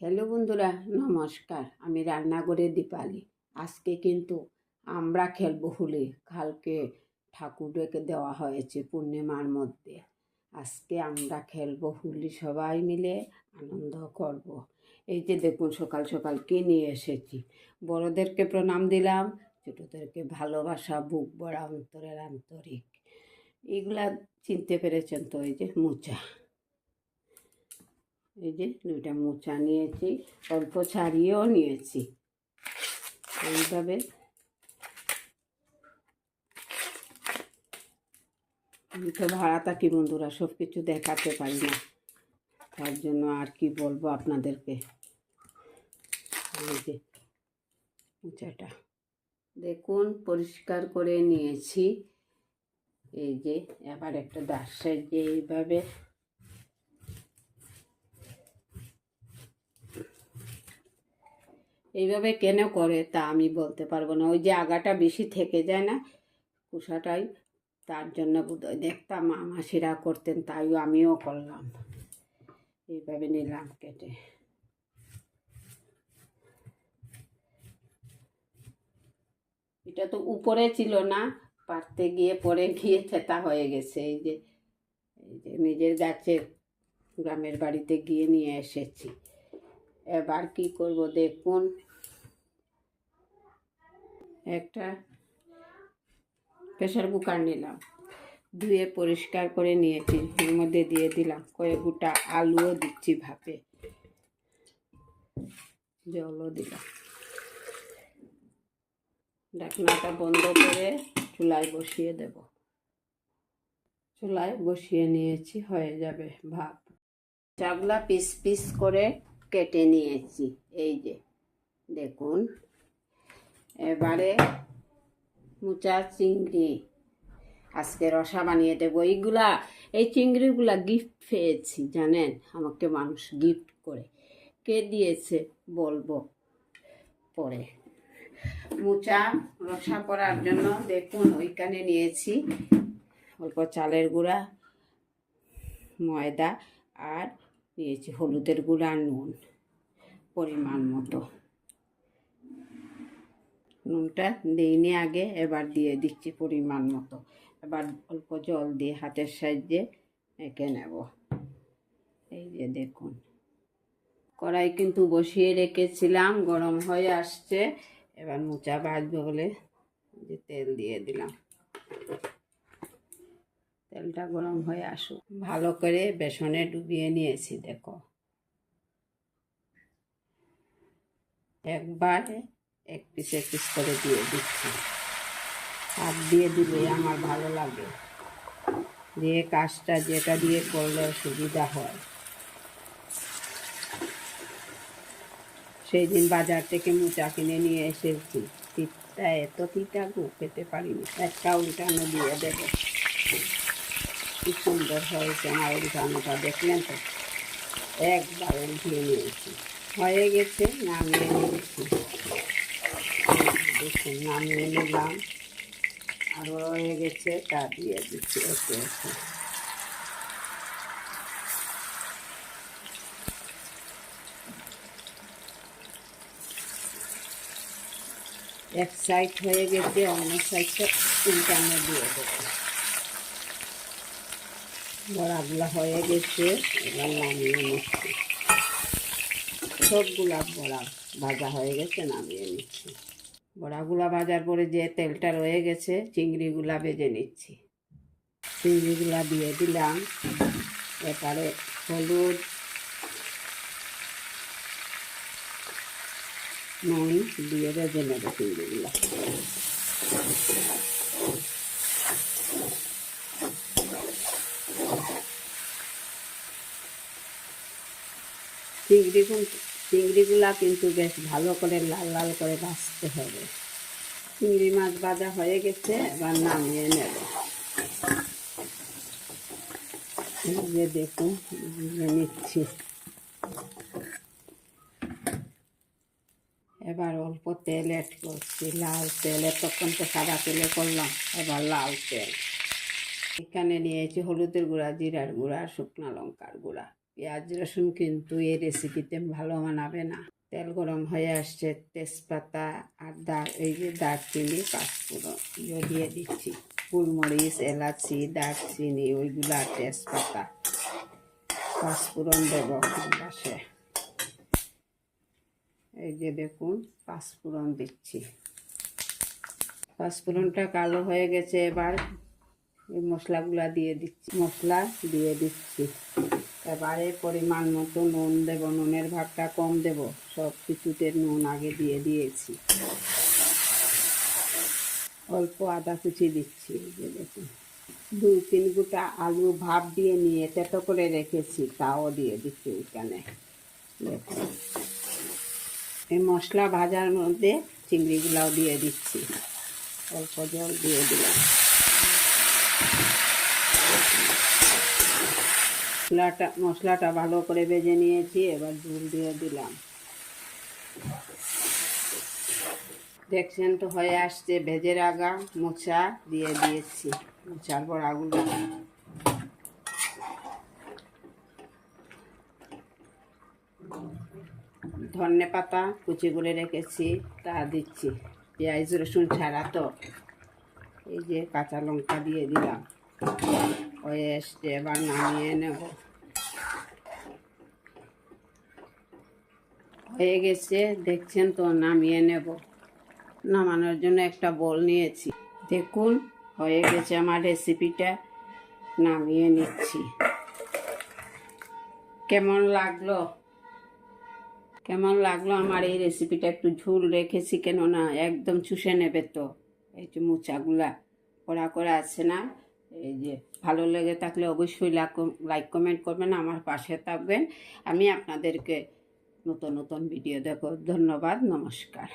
Hello বন্ধুরা, নমস্কার। আমি রান্নাঘরে দীপালি। আজকে কিন্তু আমরা খেলবো হোলি। কালকে ঠাকুরকে দেওয়া হয়েছে পূর্ণিমার মধ্যে। আজকে আমরা খেলবো হোলি, সবাই মিলে আনন্দ করব। এই যে দেখুন, সকাল সকাল কি নিয়ে এসেছি। বড়োদেরকে প্রণাম দিলাম, ছোটোদেরকে ভালোবাসা, বুক ভরা অন্তরের আন্তরিক। এগুলা চিনতে পেরেছেন তো? এই যে মোচা, এই যে দুইটা মোচা নিয়েছি, অল্প ছাড়িয়েও নিয়েছি। এইভাবে আমি তো ভাড়া থাকি বন্ধুরা, সব কিছু দেখাতে পারি না, তার জন্য আর কি বলবো আপনাদেরকে। এই যে মোচাটা দেখুন, পরিষ্কার করে নিয়েছি। এই যে এবার একটা দাঁত সাইজে এইভাবে কেন করে তা আমি বলতে পারবো না। ওই যে আগাটা বেশি থেকে যায় না কুসাটাই, তার জন্য দেখতাম মা মাসিরা করতেন, তাই আমিও করলাম। এইভাবে নিলাম কেটে। এটা তো উপরে ছিল না, পারতে গিয়ে পরে গিয়ে থেতা হয়ে গেছে। এই যে নিজের গাছের গ্রামের বাড়িতে গিয়ে নিয়ে এসেছি। এবার কি করব দেখুন, একটা প্রেসার কুকার নিলাম, ধুয়ে পরিষ্কার করে নিয়েছি। এর মধ্যে দিয়ে দিলাম কয়েক গোটা আলুও দিচ্ছি ভাপে, জলও দিলাম। ঢাকনাটা বন্ধ করে চুলায় বসিয়ে দেব। চুলায় বসিয়ে নিয়েছি, হয়ে যাবে ভাপ। চাগুলা পিস পিস করে কেটে নিয়েছি। এই যে দেখুন, এবারে মোচা চিংড়ি আজকে রসা বানিয়ে দেবো। এই চিংড়িগুলা গিফট পেয়েছি, জানেন? আমাকে মানুষ গিফট করে, কে দিয়েছে বলবো পরে। মোচা রসা করার জন্য দেখুন, ওইখানে নিয়েছি অল্প চালের গুঁড়া, ময়দা, আর নিয়েছি হলুদের গুঁড়া, নুন পরিমাণ মতো। নুনটা দিইনি আগে, এবার দিয়ে দিচ্ছি পরিমাণ মতো। এবার অল্প জল দিয়ে হাতের সাহায্যে এঁকে নেব। এই যে দেখুন, কড়াই কিন্তু বসিয়ে রেখেছিলাম, গরম হয়ে আসছে। এবার মোচা ভাজবো বলে যে তেল দিয়ে দিলাম। তেলটা গরম হয়ে আসুক। ভালো করে বেসনে ডুবিয়ে নিয়েছি। দেখো, একবার এক পিস করে দিয়ে দিচ্ছি। হাত দিয়ে দিলে আমার ভালো লাগে, যে কাজটা যেটা দিয়ে করলে সুবিধা হয়। সেই দিন বাজার থেকে মোচা কিনে নিয়ে এসেছি, তিতা, এত তিতা গো, খেতে পারিনি। একটা উল্টানো দিয়ে দেবো। কি সুন্দর হয়েছে আমার উল্টানোটা, দেখলেন তো? একবার উল্টিয়ে নিয়েছি, হয়ে গেছে, নামিয়ে নিয়েছি। দেখুন, নামিয়ে নিলাম। আরও হয়ে গেছে, তা দিয়ে দিচ্ছি একটু একটু। এক সাইড হয়ে গেছে, অন্য সাইডটা উল্টানো দিয়ে দেবো। বড়াগুলা হয়ে গেছে, এবার নামিয়ে নিচ্ছি। সবগুলা বড়া ভাজা হয়ে গেছে, নামিয়ে নিচ্ছি। বড়াগুলা ভাজার পরে যে তেলটা রয়ে গেছে, চিংড়িগুলা ভেজে নিচ্ছি। চিংড়িগুলা দিয়ে দিলাম। এবারে হলুদ, নুন দিয়ে ভেজে নেব চিংড়িগুলা। চিংড়িগুলা কিন্তু বেশ ভালো করে লাল লাল করে ভাজতে হবে। চিংড়ি মাছ ভাজা হয়ে গেছে, এবার নামিয়ে নেব। যে দেখুন, নিচ্ছি। এবার অল্প তেল অ্যাড করছি, লাল তেল। তখন তো সাদা তেলে করলাম, এবার লাল তেল। এখানে নিয়েছি হলুদের গুঁড়া, জিরার গুঁড়া, শুকনো লঙ্কার গুঁড়া, পেঁয়াজ রসুন কিন্তু এই রেসিপিতে ভালো মানাবে না। তেল গরম হয়ে আসছে, তেজপাতা আর এই যে দারচিনি, পাঁচফোড়ন দিয়ে দিচ্ছি, গোলমরিচ, এলাচি, দারচিনি ওইগুলো আর তেজপাতা, পাঁচফোড়ন দেবো পাশে। এই যে দেখুন পাঁচফোড়ন দিচ্ছি, পাঁচফোড়নটা কালো হয়ে গেছে। এবার এই মশলাগুলা দিয়ে দিচ্ছি। এবারে পরিমাণ মতো নুন দেব, নুনের ভাগটা কম দেব, সব কিছুতে নুন আগে দিয়ে দিয়েছি। অল্প আদা কুচি দিচ্ছি, যে দেখুন 2-3 গোটা আলু ভাপ দিয়ে নিয়ে তেতো করে রেখেছি, তাও দিয়ে দিচ্ছি এখানে। দেখুন এই মশলা ভাজার মধ্যে চিংড়িগুলাও দিয়ে দিচ্ছি, অল্প জল দিয়ে দিলাম। মশলাটা ভালো করে ভেজে নিয়েছি, এবার ঝোল দিয়ে দিলাম। দেখছেন তো হয়ে আসছে। ভেজে রাখা মোচা দিয়ে দিয়েছি, মোচার বড়াগুলো। ধনে পাতা কুচি করে রেখেছি, তা দিচ্ছি। পেঁয়াজ রসুন ছাড়া তো, এই যে কাঁচা লঙ্কা দিয়ে দিলাম। হয়ে এসছে, এবার নামিয়ে নেব। হয়ে গেছে, দেখছেন তো, নামিয়ে নেব। নামানোর জন্য একটা বোল নিয়েছি। দেখুন হয়ে গেছে আমার রেসিপিটা, নামিয়ে নিচ্ছি। কেমন লাগলো আমার এই রেসিপিটা? একটু ঝোল রেখেছি, কেননা একদম চুষে নেবে তো। এই যে মোচাগুলা কড়া আছে না? এই যে ভালো লেগে থাকলে অবশ্যই লাইক কমেন্ট করবেন, আমার পাশে থাকবেন। আমি আপনাদেরকে নতুন ভিডিও দেখো। ধন্যবাদ, নমস্কার।